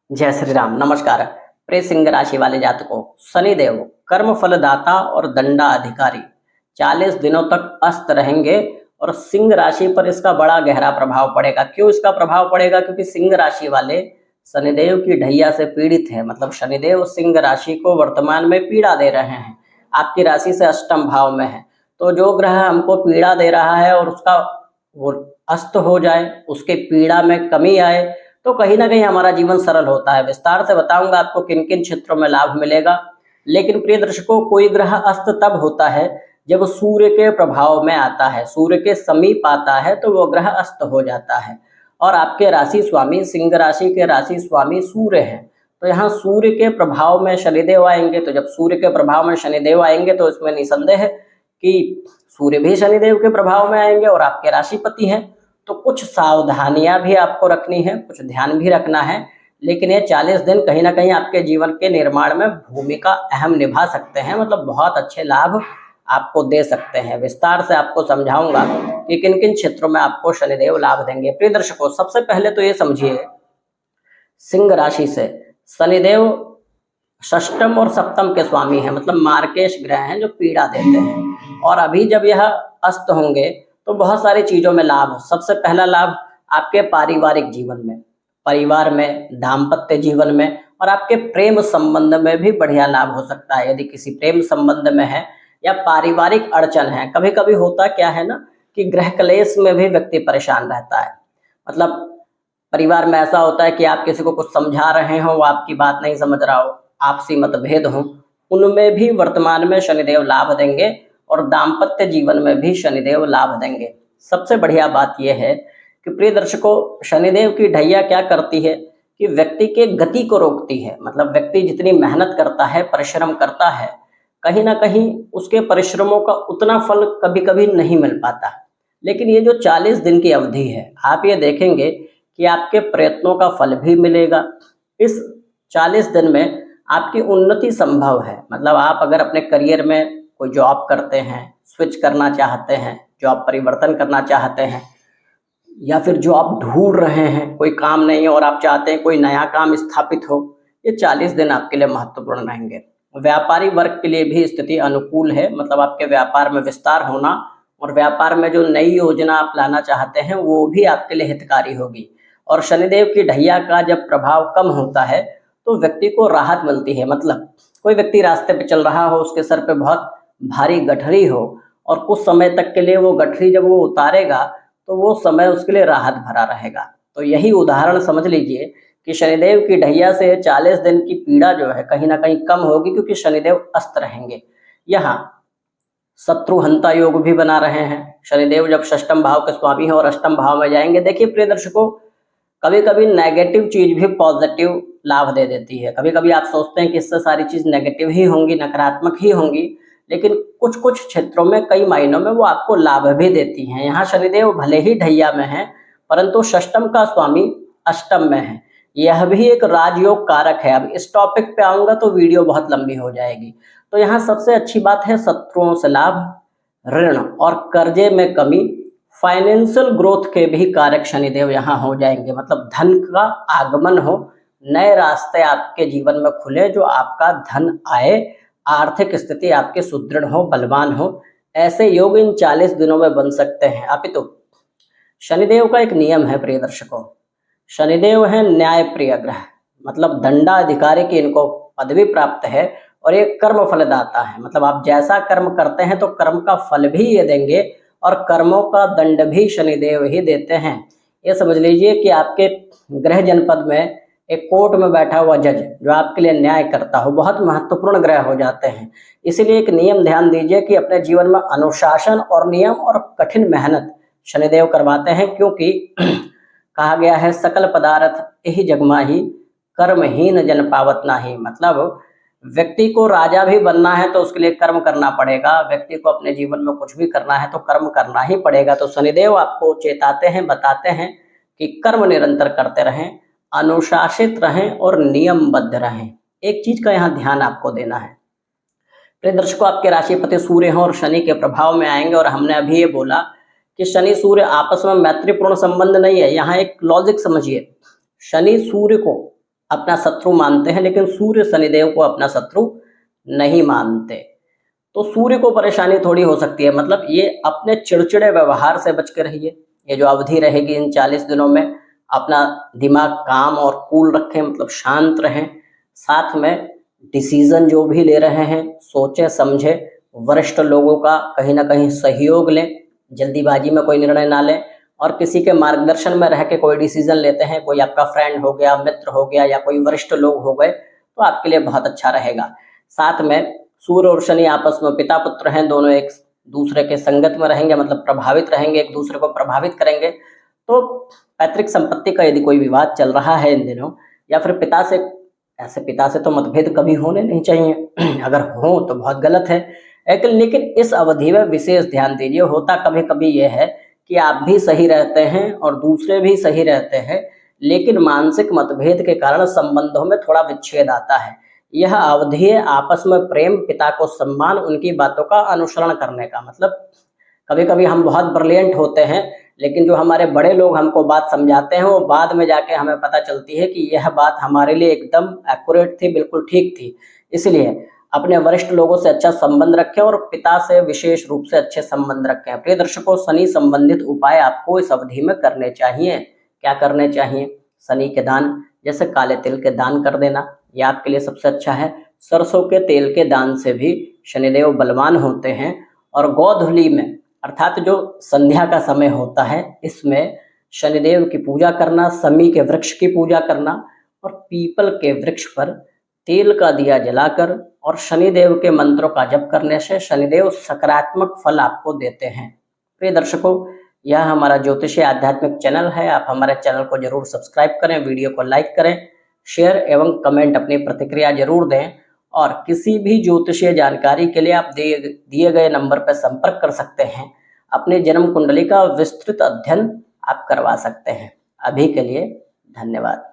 जय श्री राम। नमस्कार। प्रिय सिंह राशि वाले जातकों, शनिदेव कर्म फलदाता और दंडा अधिकारी 40 दिनों तक अस्त रहेंगे और सिंह राशि पर इसका बड़ा गहरा प्रभाव पड़ेगा। क्यों इसका प्रभाव पड़ेगा? क्योंकि सिंह राशि वाले शनिदेव की ढैया से पीड़ित है। मतलब शनिदेव सिंह राशि को वर्तमान में पीड़ा दे रहे हैं। आपकी राशि से अष्टम भाव में है, तो जो ग्रह हमको पीड़ा दे रहा है और उसका वो अस्त हो जाए, उसके पीड़ा में कमी आए, तो कहीं ना कहीं हमारा जीवन सरल होता है। विस्तार से बताऊंगा आपको किन किन क्षेत्रों में लाभ मिलेगा। लेकिन प्रिय दर्शकों, कोई ग्रह अस्त तब होता है जब सूर्य के प्रभाव में आता है, सूर्य के समीप आता है, तो वो ग्रह अस्त हो जाता है। और आपके राशि स्वामी, सिंह राशि के राशि स्वामी सूर्य हैं, तो यहाँ सूर्य के प्रभाव में शनिदेव आएंगे। तो जब सूर्य के प्रभाव में शनिदेव आएंगे तो इसमें निसंदेह है कि सूर्य भी शनिदेव के प्रभाव में आएंगे और आपके राशिपति हैं। तो कुछ सावधानियां भी आपको रखनी है, कुछ ध्यान भी रखना है। लेकिन ये 40 दिन कहीं ना कहीं आपके जीवन के निर्माण में भूमिका अहम निभा सकते हैं। मतलब बहुत अच्छे लाभ आपको दे सकते हैं। विस्तार से आपको समझाऊंगा कि किन किन क्षेत्रों में आपको शनिदेव लाभ देंगे। प्रिय दर्शकों, सबसे पहले तो ये समझिए, सिंह राशि से शनिदेव षष्टम और सप्तम के स्वामी हैं। मतलब मार्केश ग्रह हैं जो पीड़ा देते हैं। और अभी जब यह अस्त होंगे तो बहुत सारी चीजों में लाभ। सबसे पहला लाभ आपके पारिवारिक जीवन में, परिवार में, दाम्पत्य जीवन में और आपके प्रेम संबंध में भी बढ़िया लाभ हो सकता है। यदि किसी प्रेम संबंध में है या पारिवारिक अड़चन है, कभी कभी होता क्या है ना कि ग्रह क्लेश में भी व्यक्ति परेशान रहता है। मतलब परिवार में ऐसा होता है कि आप किसी को कुछ समझा रहे हो, वो आपकी बात नहीं समझ रहा हो, आपसी मतभेद हो, उनमें भी वर्तमान में शनिदेव लाभ देंगे और दाम्पत्य जीवन में भी शनिदेव लाभ देंगे। सबसे बढ़िया बात यह है कि प्रिय दर्शकों, शनिदेव की ढैया क्या करती है कि व्यक्ति के गति को रोकती है। मतलब व्यक्ति जितनी मेहनत करता है, परिश्रम करता है, कहीं ना कहीं उसके परिश्रमों का उतना फल कभी कभी नहीं मिल पाता। लेकिन ये जो 40 दिन की अवधि है, आप ये देखेंगे कि आपके प्रयत्नों का फल भी मिलेगा। इस 40 दिन में आपकी उन्नति संभव है। मतलब आप अगर अपने करियर में कोई जॉब करते हैं, स्विच करना चाहते हैं, जॉब परिवर्तन करना चाहते हैं, या फिर जॉब ढूंढ रहे हैं, कोई काम नहीं है और आप चाहते हैं कोई नया काम स्थापित हो, ये 40 दिन आपके लिए महत्वपूर्ण रहेंगे। व्यापारी वर्ग के लिए भी स्थिति अनुकूल है। मतलब आपके व्यापार में विस्तार होना और व्यापार में जो नई योजना आप लाना चाहते हैं वो भी आपके लिए हितकारी होगी। और शनिदेव की ढैया का जब प्रभाव कम होता है तो व्यक्ति को राहत मिलती है। मतलब कोई व्यक्ति रास्ते पे चल रहा हो, उसके सर पे बहुत भारी गठरी हो और कुछ समय तक के लिए वो गठरी जब वो उतारेगा तो वो समय उसके लिए राहत भरा रहेगा। तो यही उदाहरण समझ लीजिए कि शनिदेव की ढैया से 40 दिन की पीड़ा जो है कहीं ना कहीं कम होगी, क्योंकि शनिदेव अस्त रहेंगे। यहाँ शत्रुहंता योग भी बना रहे हैं। शनिदेव जब षष्टम भाव के स्वामी हैं और अष्टम भाव में जाएंगे, देखिए प्रिय दर्शकों, कभी कभी नेगेटिव चीज भी पॉजिटिव लाभ दे देती है। कभी कभी आप सोचते हैं कि इससे सारी चीज नेगेटिव ही होंगी, नकारात्मक ही होंगी, लेकिन कुछ कुछ क्षेत्रों में, कई मायनों में वो आपको लाभ भी देती हैं। यहाँ शनिदेव भले ही ढैया में है, परंतु षष्टम का स्वामी अष्टम में है। यह भी एक राजयोग कारक है। अब इस टॉपिक पे आऊंगा तो वीडियो बहुत लंबी हो जाएगी। तो यहाँ सबसे अच्छी बात है शत्रुओं से लाभ, ऋण और कर्जे में कमी, फाइनेंशियल ग्रोथ के भी कारक शनिदेव यहाँ हो जाएंगे। मतलब धन का आगमन हो, नए रास्ते आपके जीवन में खुले, जो आपका धन आए, आर्थिक स्थिति आपकी सुदृढ़ हो, बलवान हो, ऐसे योग इन 40 दिनों में बन सकते हैं। अपितु शनिदेव का एक नियम है प्रिय दर्शकों, शनिदेव है न्याय प्रिय ग्रह। मतलब दंडाधिकारी की इनको पदवी प्राप्त है और ये कर्म फलदाता है। मतलब आप जैसा कर्म करते हैं तो कर्म का फल भी ये देंगे और कर्मों का दंड भी शनिदेव ही देते हैं। ये समझ लीजिए कि आपके गृह जनपद में एक कोर्ट में बैठा हुआ जज जो आपके लिए न्याय करता हो, बहुत महत्वपूर्ण ग्रह हो जाते हैं। इसीलिए एक नियम ध्यान दीजिए कि अपने जीवन में अनुशासन और नियम और कठिन मेहनत शनिदेव करवाते हैं। क्योंकि कहा गया है सकल पदार्थ यही जगमाही, कर्महीन जन पावत नाही। मतलब व्यक्ति को राजा भी बनना है तो उसके लिए कर्म करना पड़ेगा। व्यक्ति को अपने जीवन में कुछ भी करना है तो कर्म करना ही पड़ेगा। तो शनिदेव आपको चेताते हैं, बताते हैं कि कर्म निरंतर करते रहें, अनुशासित रहें और नियमबद्ध रहें। एक चीज का यहाँ ध्यान आपको देना है प्रिय दर्शकों, आपके राशिपति सूर्य हैं और शनि के प्रभाव में आएंगे। और हमने अभी ये बोला कि शनि सूर्य आपस में मैत्रीपूर्ण संबंध नहीं है। यहाँ एक लॉजिक समझिए, शनि सूर्य को अपना शत्रु मानते हैं, लेकिन सूर्य शनिदेव को अपना शत्रु नहीं मानते। तो सूर्य को परेशानी थोड़ी हो सकती है, मतलब ये अपने चिड़चिड़े व्यवहार से बच के रहिए। ये जो अवधि रहेगी इन 40 दिनों में, अपना दिमाग काम और कूल रखें, मतलब शांत रहें। साथ में डिसीजन जो भी ले रहे हैं सोचें समझें, वरिष्ठ लोगों का कहीं ना कहीं सहयोग लें, जल्दीबाजी में कोई निर्णय ना लें, और किसी के मार्गदर्शन में रह के कोई डिसीजन लेते हैं, कोई आपका फ्रेंड हो गया, मित्र हो गया, या कोई वरिष्ठ लोग हो गए, तो आपके लिए बहुत अच्छा रहेगा। साथ में सूर्य और शनि आपस में पिता पुत्र हैं, दोनों एक दूसरे के संगत में रहेंगे, मतलब प्रभावित रहेंगे, एक दूसरे को प्रभावित करेंगे। तो पैतृक संपत्ति का यदि कोई विवाद चल रहा है इन दिनों, या फिर पिता से, ऐसे पिता से तो मतभेद कभी होने नहीं चाहिए अगर हो तो बहुत गलत है। लेकिन इस अवधि में विशेष ध्यान दीजिए। होता कभी कभी यह है कि आप भी सही रहते हैं और दूसरे भी सही रहते हैं, लेकिन मानसिक मतभेद के कारण संबंधों में थोड़ा विच्छेद आता है। यह अवधि है आपस में प्रेम, पिता को सम्मान, उनकी बातों का अनुसरण करने का। मतलब कभी कभी हम बहुत ब्रिलियंट होते हैं, लेकिन जो हमारे बड़े लोग हमको बात समझाते हैं वो बाद में जाके हमें पता चलती है कि यह बात हमारे लिए एकदम एक्यूरेट थी, बिल्कुल ठीक थी। इसलिए अपने वरिष्ठ लोगों से अच्छा संबंध रखें और पिता से विशेष रूप से अच्छे संबंध रखें। प्रिय दर्शकों, शनि संबंधित उपाय आपको इस अवधि में करने चाहिए। क्या करने चाहिए? शनि के दान, जैसे काले तिल के दान कर देना, यह आपके लिए सबसे अच्छा है। सरसों के तेल के दान से भी शनिदेव बलवान होते हैं। और गोधूली में, अर्थात जो संध्या का समय होता है, इसमें शनिदेव की पूजा करना, शमी के वृक्ष की पूजा करना, और पीपल के वृक्ष पर तेल का दिया जलाकर और शनिदेव के मंत्रों का जप करने से शनिदेव सकारात्मक फल आपको देते हैं। प्रिय दर्शकों, यह हमारा ज्योतिषीय आध्यात्मिक चैनल है। आप हमारे चैनल को जरूर सब्सक्राइब करें, वीडियो को लाइक करें, शेयर एवं कमेंट अपनी प्रतिक्रिया जरूर दें। और किसी भी ज्योतिषीय जानकारी के लिए आप दिए गए नंबर पर संपर्क कर सकते हैं। अपने जन्म कुंडली का विस्तृत अध्ययन आप करवा सकते हैं। अभी के लिए धन्यवाद।